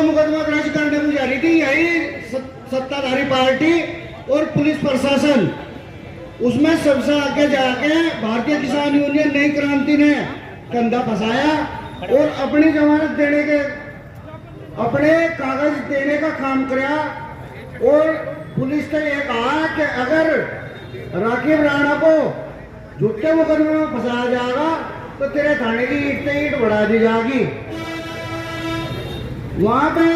मुकदमा दर्ज करने को जा रही थी यही सत्ताधारी पार्टी और पुलिस प्रशासन। उसमें सबसे आगे जाके भारतीय किसान यूनियन नई क्रांति ने कंधा फंसाया और अपनी जमानत देने के अपने कागज देने का काम किया। और पुलिस ने यह कहा कि अगर राकेश राणा को झूठे मुकदमे में फंसाया जाएगा तो तेरे थाने की ईंट पे ईंट बढ़ा दी जाएगी। वहां पे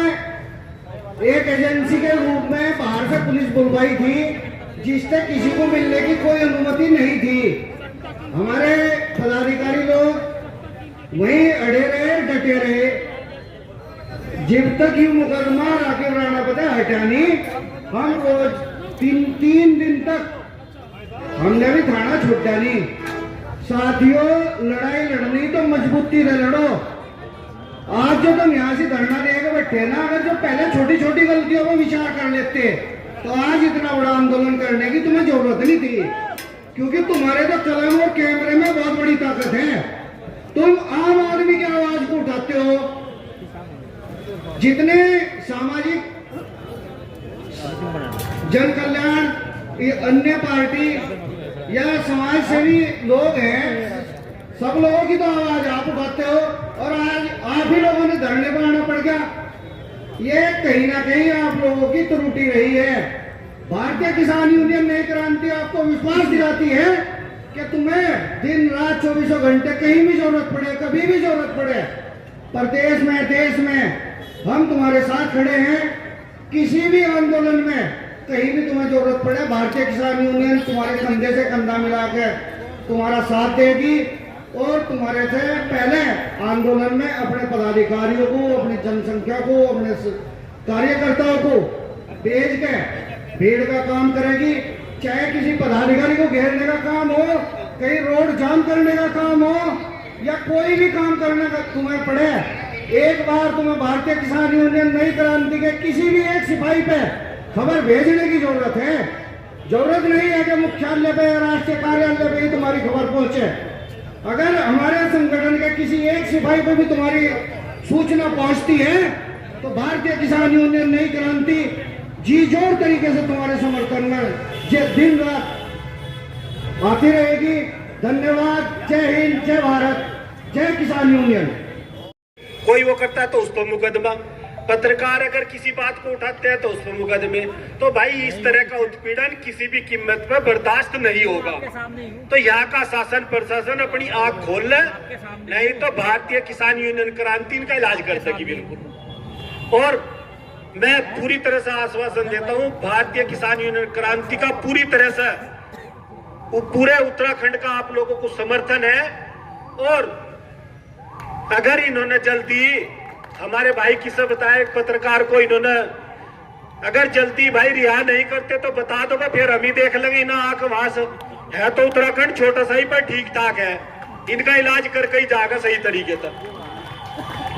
एक एजेंसी के रूप में बाहर से पुलिस बुलवाई थी जिससे किसी को मिलने की कोई अनुमति नहीं थी। हमारे पदाधिकारी लोग वहीं अड़े रहे, डटे रहे जब तक ये मुकदमा राकेश राणा पता हटा नहीं। हम रोज तीन दिन तक हमने भी थाना छूटा नहीं। साथियों, लड़ाई लड़नी तो मजबूती से लड़ो। आज जो तुम यहाँ से धरना देके बैठे ना, अगर जो पहले छोटी छोटी गलतियों को विचार कर लेते तो आज इतना बड़ा आंदोलन करने की तुम्हें जरूरत नहीं थी, क्योंकि तुम्हारे तो कलम और कैमरे में बहुत बड़ी ताकत है। तुम आम आदमी की आवाज को उठाते हो। जितने सामाजिक जन कल्याण अन्य पार्टी या समाज सेवी लोग हैं, सब लोगों की तो आवाज आप उठाते हो और आज आप ही लोगों ने धरने पर आना पड़ गया। ये कहीं ना कहीं आप लोगों की त्रुटि रही है। भारतीय किसान यूनियन नई क्रांति आपको विश्वास दिलाती है कि तुम्हें दिन रात 24 घंटे कहीं भी जरूरत पड़े, कभी भी जरूरत पड़े, प्रदेश में देश में हम तुम्हारे साथ खड़े हैं। किसी भी आंदोलन में कहीं भी तुम्हें जरूरत पड़े, भारतीय किसान यूनियन तुम्हारे कंधे से कंधा मिलाकर तुम्हारा साथ देगी और तुम्हारे से पहले आंदोलन में अपने पदाधिकारियों को, अपनी जनसंख्या को, अपने कार्यकर्ताओं को भेज के भीड़ का काम करेगी। चाहे किसी पदाधिकारी को घेरने का काम हो, कहीं रोड जाम करने का काम हो या कोई भी काम करने का तुम्हें पड़े, एक बार तुम्हें भारतीय किसान यूनियन नई क्रांति के किसी भी एक सिपाही पे खबर भेजने की जरूरत है। जरूरत नहीं है कि मुख्यालय पे या राष्ट्रीय कार्यालय पे ही तुम्हारी खबर पहुंचे। अगर हमारे संगठन के किसी एक सिपाही पे भी तुम्हारी सूचना पहुंचती है तो भारतीय किसान यूनियन नई क्रांति जी जोर तरीके से तुम्हारे समर्थन में ये दिन रात आती रहेगी। धन्यवाद। जय हिंद, जय भारत, जय किसान यूनियन। कोई वो करता है तो उस पर मुकदमा, पत्रकार अगर किसी बात को उठाते हैं तो उस पर मुकदमे। तो भाई इस तरह का उत्पीड़न किसी भी कीमत पर बर्दाश्त नहीं होगा। तो यहाँ का शासन प्रशासन अपनी आंख खोल ले, नहीं तो भारतीय किसान यूनियन क्रांति इनका इलाज कर सकी बिल्कुल। और मैं पूरी तरह से आश्वासन देता हूँ, भारतीय किसान यूनियन क्रांति का पूरी तरह से पूरे उत्तराखंड का आप लोगों को समर्थन है। और अगर इन्होंने जल्दी हमारे भाई किसे बताया, पत्रकार को इन्होंने अगर जल्दी भाई रिहा नहीं करते तो बता दो, फिर हम ही देख लेंगे ना। आंख वास है तो उत्तराखंड छोटा सा ही पर ठीक ठाक है, इनका इलाज करके ही जाएगा सही तरीके तक।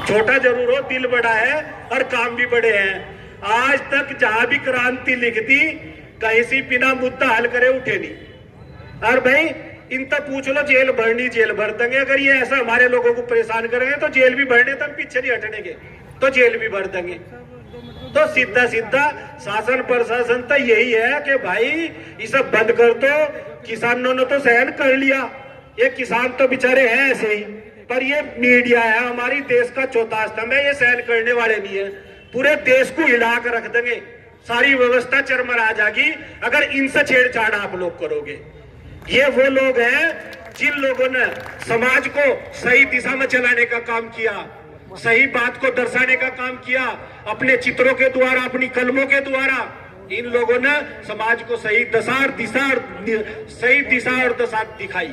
छोटा जरूर हो, दिल बड़ा है और काम भी बड़े हैं। आज तक जहां भी क्रांति लिख दी कहीं से बिना मुद्दा हल करे उठे नहीं। और भाई इन तक पूछ लो, जेल भरनी जेल भर देंगे। अगर ये ऐसा हमारे लोगों को परेशान करेंगे तो जेल भी भरने तक पीछे नहीं हटनेंगे, तो जेल भी भर देंगे। तो सीधा सीधा शासन प्रशासन तो यही है कि भाई इसे बंद कर दो। किसानों ने तो सहन कर लिया, ये किसान तो बेचारे हैं ऐसे ही, पर ये मीडिया है हमारी देश का चौथा स्तंभ है, ये सहन करने वाले नहीं है। पूरे देश को हिला कर रख देंगे, सारी व्यवस्था चरमरा जाएगी अगर इनसे छेड़छाड़ आप लोग करोगे। ये वो लोग हैं जिन लोगों ने समाज को सही दिशा में चलाने का काम किया, सही बात को दर्शाने का काम किया, अपने चित्रों के द्वारा, अपनी कलमों के द्वारा इन लोगों ने समाज को सही दिशा और दशा दिखाई।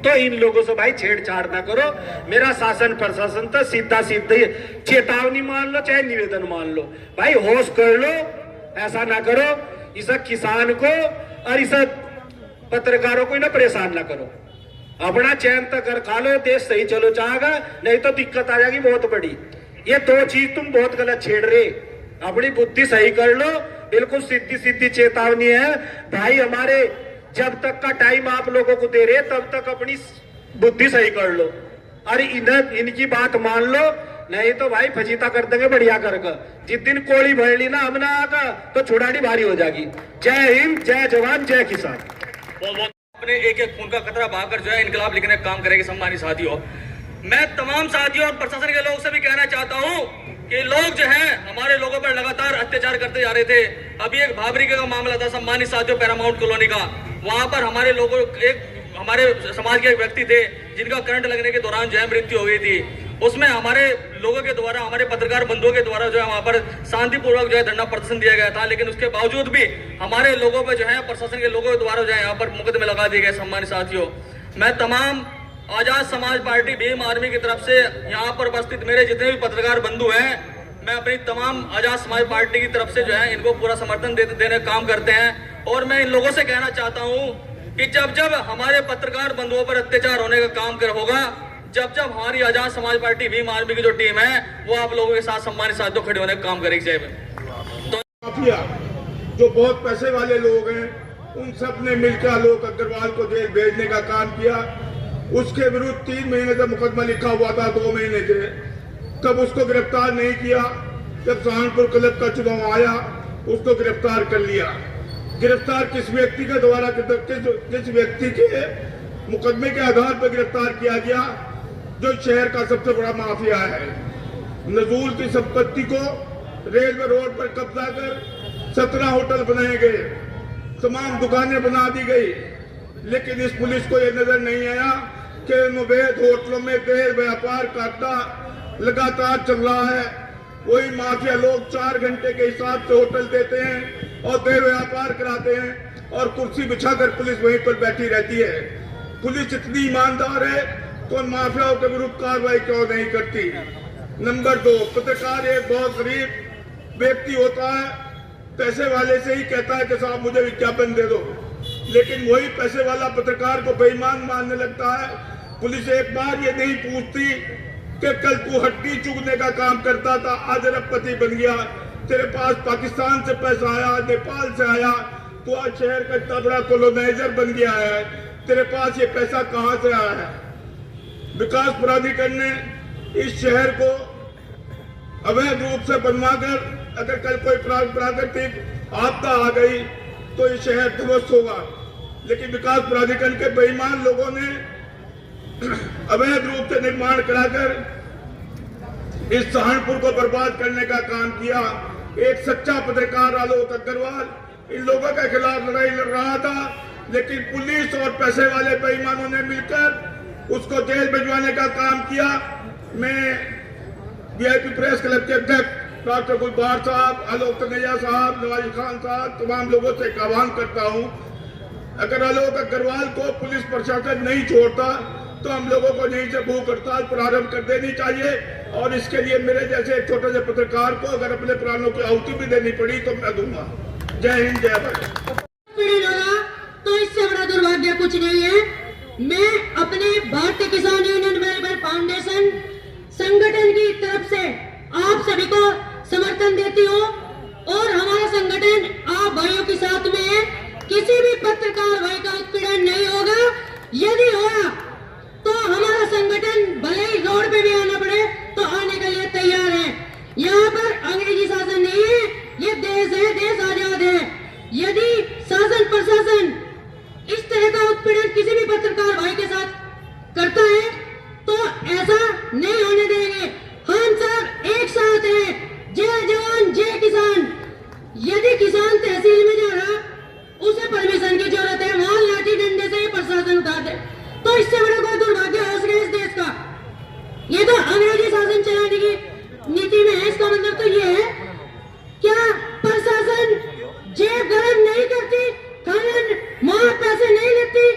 तो इन लोगों से भाई छेड़छाड़ ना करो। मेरा शासन प्रशासन तो सीधा सीधे चेतावनी मान लो चाहे निवेदन मान लो, भाई होश कर लो, ऐसा ना करो। इस किसान को और इस पत्रकारों को ना परेशान ना करो। अपना चैन तक कर खा लो, देश सही चलो चाहेगा, नहीं तो दिक्कत आ जाएगी बहुत बड़ी। ये दो चीज तुम बहुत गलत छेड़ रहे, अपनी बुद्धि सही कर लो। बिल्कुल सीधी सीधी चेतावनी है भाई, हमारे जब तक का टाइम आप लोगों को दे रहे तब तक अपनी बुद्धि सही कर लो और इनकी बात मान लो, नहीं तो भाई फजीता कर देंगे बढ़िया करके। जिस दिन कोड़ी भर ली ना हमने आकर तो छुड़ानी भारी हो जाएगी। जय हिंद, जय जवान, जय किसान। अपने एक एक खून का कतरा बहाकर जो है इनकलाब लिखने का काम करेगी। सम्मानित साथियों, मैं तमाम साथियों और प्रशासन के लोगों से भी कहना चाहता हूं कि लोग जो हैं हमारे लोगों पर लगातार अत्याचार करते जा रहे थे। अभी एक भाबरी का मामला था सम्मानित साथियों, पैरामाउंट कॉलोनी का। वहां पर हमारे लोगों हमारे समाज के एक व्यक्ति थे जिनका करंट लगने के दौरान जो है मृत्यु हो गई थी। उसमें हमारे लोगों के द्वारा, हमारे पत्रकार बंधुओं के द्वारा जो है वहां पर शांतिपूर्वक जो है धरना प्रदर्शन दिया गया था, लेकिन उसके बावजूद भी हमारे लोगों पर जो है प्रशासन के लोगों के द्वारा जो है यहाँ पर मुकदमे लगा दिए गए। सम्मानित साथियों, मैं तमाम आजाद समाज पार्टी भीम आर्मी की तरफ से यहाँ पर उपस्थित मेरे जितने भी पत्रकार बंधु हैं, मैं अपनी तमाम आजाद समाज पार्टी की तरफ से जो है इनको पूरा समर्थन देने का काम करते हैं। और मैं इन लोगों से कहना चाहता हूँ कि जब जब हमारे पत्रकार बंधुओं पर अत्याचार होने का काम होगा, जब जब हमारी आजाद समाज पार्टी भीम आर्मी की जो टीम है वो आप लोगों के साथ सम्मानित साथियों खड़े होने का काम करेगी। तो माफिया जो बहुत पैसे वाले लोग हैं, उन सब ने मिलकर आलोक अग्रवाल को जेल भेजने का काम किया। उसके विरुद्ध 3 महीने का मुकदमा लिखा हुआ था, 2 महीने के। तब उसको गिरफ्तार नहीं किया। जब सहारनपुर क्लब का चुनाव आया उसको गिरफ्तार कर लिया। गिरफ्तार किस व्यक्ति के द्वारा, किस व्यक्ति के मुकदमे के आधार पर गिरफ्तार किया गया? जो शहर का सबसे बड़ा माफिया है। नजूल की संपत्ति को रेलवे रोड पर कब्जा कर 17 होटल बनाए गए, तमाम दुकानें बना दी गई। लेकिन इस पुलिस को यह नजर नहीं आया कि अवैध होटलों में देह व्यापार करता लगातार चल रहा है। वही माफिया लोग 4 घंटे के हिसाब से होटल देते हैं और देह व्यापार कराते हैं और कुर्सी बिछाकर पुलिस वहीं पर बैठी रहती है। पुलिस इतनी ईमानदार है तो उन माफियाओं के विरुद्ध कार्रवाई क्यों नहीं करती? नंबर 2, पत्रकार एक बहुत गरीब व्यक्ति होता है, पैसे वाले से ही कहता है कि साहब मुझे विज्ञापन दे दो, लेकिन वही पैसे वाला पत्रकार को बेईमान मानने लगता है। पुलिस एक बार ये नहीं पूछती कि कल तू हड्डी चुगने का काम करता था, आज अरबपति बन गया, तेरे पास पाकिस्तान से पैसा आया, नेपाल से आया, तो आज शहर का इतना बड़ा कॉलोनाइजर बन गया है, तेरे पास ये पैसा कहां से आया है? विकास प्राधिकरण ने इस शहर को अवैध रूप से बनवाकर अगर कल कोई प्राकृतिक आपदा आ गई तो ये शहर ध्वस्त होगा। लेकिन विकास प्राधिकरण के बेईमान लोगों ने अवैध रूप से निर्माण कराकर इस सहारनपुर को बर्बाद करने का काम किया। एक सच्चा पत्रकार आलोक अग्रवाल इन लोगों के खिलाफ लड़ाई लड़ रहा था, लेकिन पुलिस और पैसे वाले बेईमानों ने मिलकर उसको जेल भिजवाने का काम किया। मैं वीआईपी प्रेस क्लब के अध्यक्ष डॉक्टर गुलबार साहब, आलोक तनैया साहब, नवाज खान साहब, तमाम लोगों से आह्वान करता हूं, अगर आलोक अग्रवाल को पुलिस प्रशासन नहीं छोड़ता तो हम लोगों को यहीं से भूख हड़ताल प्रारंभ कर देनी चाहिए। और इसके लिए मेरे जैसे एक छोटे से पत्रकार को अगर अपने प्राणों की आहुति भी देनी पड़ी तो मैं दूंगा। जय हिंद, जय भारत। तो इससे बड़ा दुर्भाग्य कुछ नहीं है। मैं अपने भारतीय किसान यूनियन वेलफेयर फाउंडेशन संगठन की तरफ से आप सभी को समर्थन देती हूँ और हमारा संगठन आप भाइयों के साथ में है। किसी भी पत्रकार भाई का उत्पीड़न नहीं होगा। यदि होगा तो हमारा संगठन भले ही रोड पे भी आना पड़े तो आने के लिए तैयार है। यहाँ पर अंग्रेजी शासन नहीं है, ये देश है, देश आजाद है। यदि शासन प्रशासन इस तरह का उत्पीड़न किसी भी पत्रकार भाई के साथ करता है तो ऐसा नहीं होने देंगे। हम सब एक साथ हैं। जय जवान, जय किसान। यदि किसान तहसील में जा रहा उसे परमिशन की जरूरत है, वहां लाठी डंडे से ही प्रशासन उतार दे, तो इससे बड़ा कोई दुर्भाग्य हो सके इस देश का? ये तो अंग्रेजी शासन चलाने की नीति में है। इसका मतलब तो ये है, क्या प्रशासन जेब गरम नहीं करती, कानून मार पैसे नहीं लेती,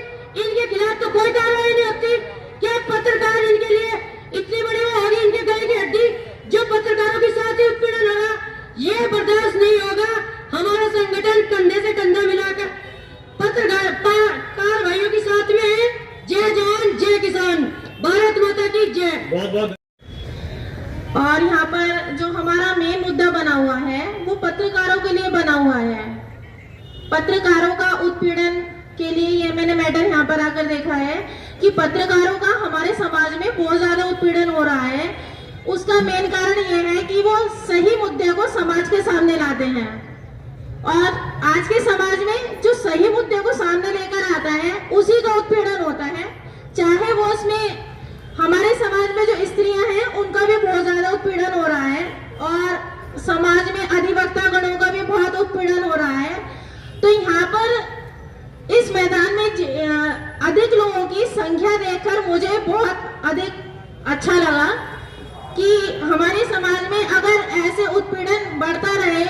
इनके खिलाफ तो कोई कार्रवाई नहीं होती? क्या पत्रकार इनके लिए इतनी बड़ी वो होगी इनके गले की हड्डी जो पत्रकारों के साथ ही उत्पीड़न होगा? ये बर्दाश्त नहीं होगा। हमारा संगठन कंधे से कंधा मिलाकर पत्रकार भाइयों के साथ में है। जय जवान, जय किसान, भारत माता की जय। बहुत बहुत। और यहाँ पर जो हमारा मेन मुद्दा बना हुआ है वो पत्रकारों के लिए बना हुआ है। पत्रकारों का उत्पीड़न के लिए ये मैंने मैटर यहाँ पर आकर देखा है कि पत्रकारों का हमारे समाज में बहुत ज्यादा उत्पीड़न हो रहा है। उसका मेन कारण ये है कि वो सही मुद्दे को समाज के सामने लाते हैं। और आज के समाज में जो सही मुद्दे को सामने लेकर आता है उसी का उत्पीड़न होता है। चाहे वो उसमें हमारे समाज में जो स्त्रियां हैं उनका भी बहुत ज्यादा उत्पीड़न हो रहा है और समाज में अधिवक्ता गणों का भी बहुत उत्पीड़न हो रहा है। तो यहाँ पर इस मैदान में अधिक लोगों की संख्या देखकर मुझे बहुत अधिक अच्छा लगा कि हमारे समाज में अगर ऐसे उत्पीड़न बढ़ता रहे,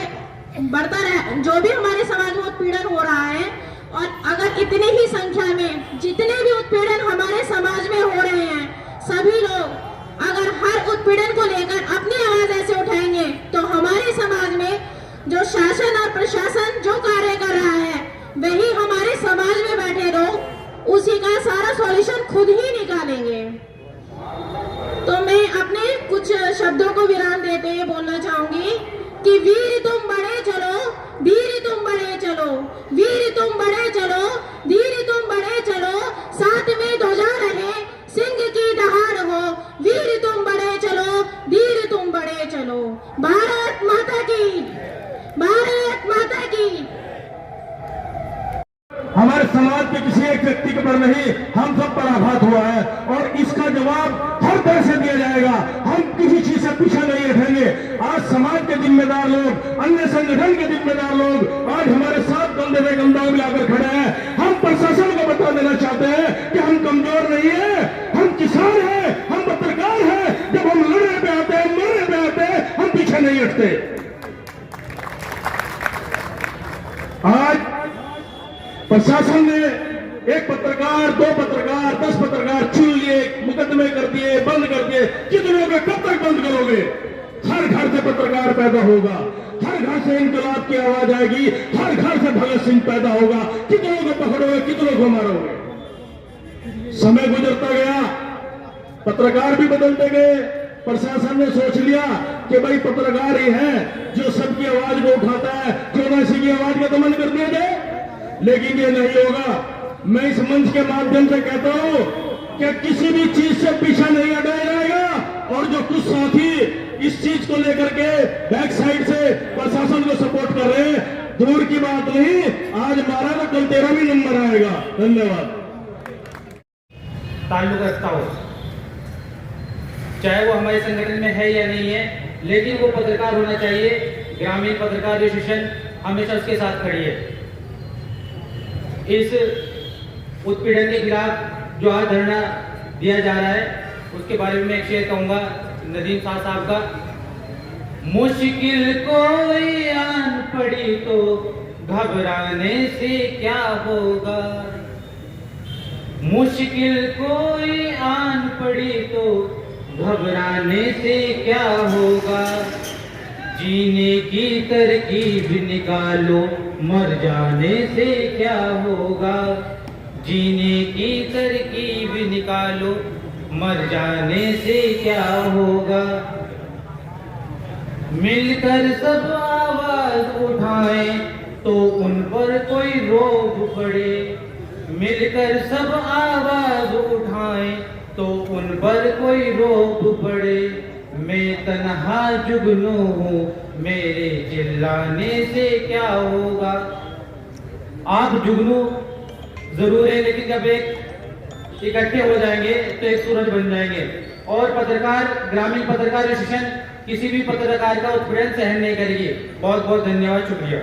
जो भी हमारे समाज में उत्पीड़न हो रहा है, और अगर इतनी ही संख्या में जितने भी उत्पीड़न हमारे समाज में हो रहे हैं, सभी लोग अगर हर उत्पीड़न को लेकर अपनी आवाज ऐसे उठाएंगे तो हमारे समाज में जो शासन और प्रशासन जो कार्य कर रहा है वही हमारे समाज में बैठे लोग उसी का सारा सॉल्यूशन खुद ही निकालेंगे। तो मैं अपने कुछ शब्दों को विराम देते हुए बोलना चाहूंगी कि वीर तुम बढ़े चलो, धीर तुम बढ़े चलो, वीर तुम बढ़े चलो, धीर तुम बढ़े चलो, साथ में ध्वजा रहे, सिंह की दहाड़ हो, वीर तुम बढ़े चलो, धीर तुम बढ़े चलो। भारत माता की, भारत माता की। हमारे समाज के किसी एक व्यक्ति के पर नहीं, हम सब पर आघात हुआ है और इसका जवाब हर तरह से दिया जाएगा। हम किसी चीज से पीछे नहीं हटेंगे। आज समाज के जिम्मेदार लोग, अन्य संगठन के जिम्मेदार लोग आज हमारे साथ कंधे में कंधा मिलाकर खड़े हैं। हम प्रशासन को बता देना चाहते हैं कि हम कमजोर नहीं है, हम किसान हैं, हम पत्रकार हैं। जब हम लड़ने पे आते हैं, मरने पे आते हैं, हम पीछे नहीं हटते। आज प्रशासन ने एक पत्रकार, 2 पत्रकार, 10 पत्रकार छीन लिए, मुकदमे कर दिए, बंद कर दिए। कितनों का कब तक बंद करोगे? हर घर से पत्रकार पैदा होगा, हर घर से इनकलाब की आवाज आएगी, हर घर से भगत सिंह पैदा होगा। कितनों को पकड़ोगे, कितनों को मारोगे? समय गुजरता गया, पत्रकार भी बदलते गए। प्रशासन ने सोच लिया कि भाई पत्रकार ही है जो सबकी आवाज को उठाता है, क्यों ना इसी की आवाज का दमन कर दिया जाए। लेकिन ये नहीं होगा। मैं इस मंच के माध्यम से कहता हूं कि किसी भी चीज से पीछा नहीं हटाया जाएगा। और जो कुछ साथी इस चीज को लेकर के बैक साइड से प्रशासन को सपोर्ट कर रहे हैं, दूर की बात नहीं, आज मारा तो कल तेरा भी नंबर आएगा। धन्यवाद। ताल्लुक रखता हो, चाहे वो हमारे संगठन में है या नहीं है, लेकिन वो पत्रकार होना चाहिए। ग्रामीण पत्रकार एसोसिएशन हमेशा उसके साथ खड़ी है। इस उत्पीड़न के खिलाफ जो आज धरना दिया जा रहा है उसके बारे में मैं एक शेर कहूंगा नदीम शाह साहब का। मुश्किल कोई आन पड़ी तो घबराने से क्या होगा, मुश्किल कोई आन पड़ी तो घबराने से क्या होगा। जीने की तरकीब निकालो, मर जाने से क्या होगा। जीने की तरकीब निकालो, मर जाने से क्या होगा। मिलकर सब आवाज उठाएं तो उन पर कोई रोब पड़े, मिलकर सब आवाज उठाएं तो उन पर कोई रोब पड़े। मैं तन्हा जुगनू हूँ, मेरे चिल्लाने से क्या होगा। आप जुगनू जरूर है, लेकिन जब एक इकट्ठे हो जाएंगे तो एक सूरज बन जाएंगे। और पत्रकार, ग्रामीण पत्रकार एसोसिएशन किसी भी पत्रकार का उत्पीड़न सहन नहीं करेगी। बहुत बहुत धन्यवाद, शुक्रिया।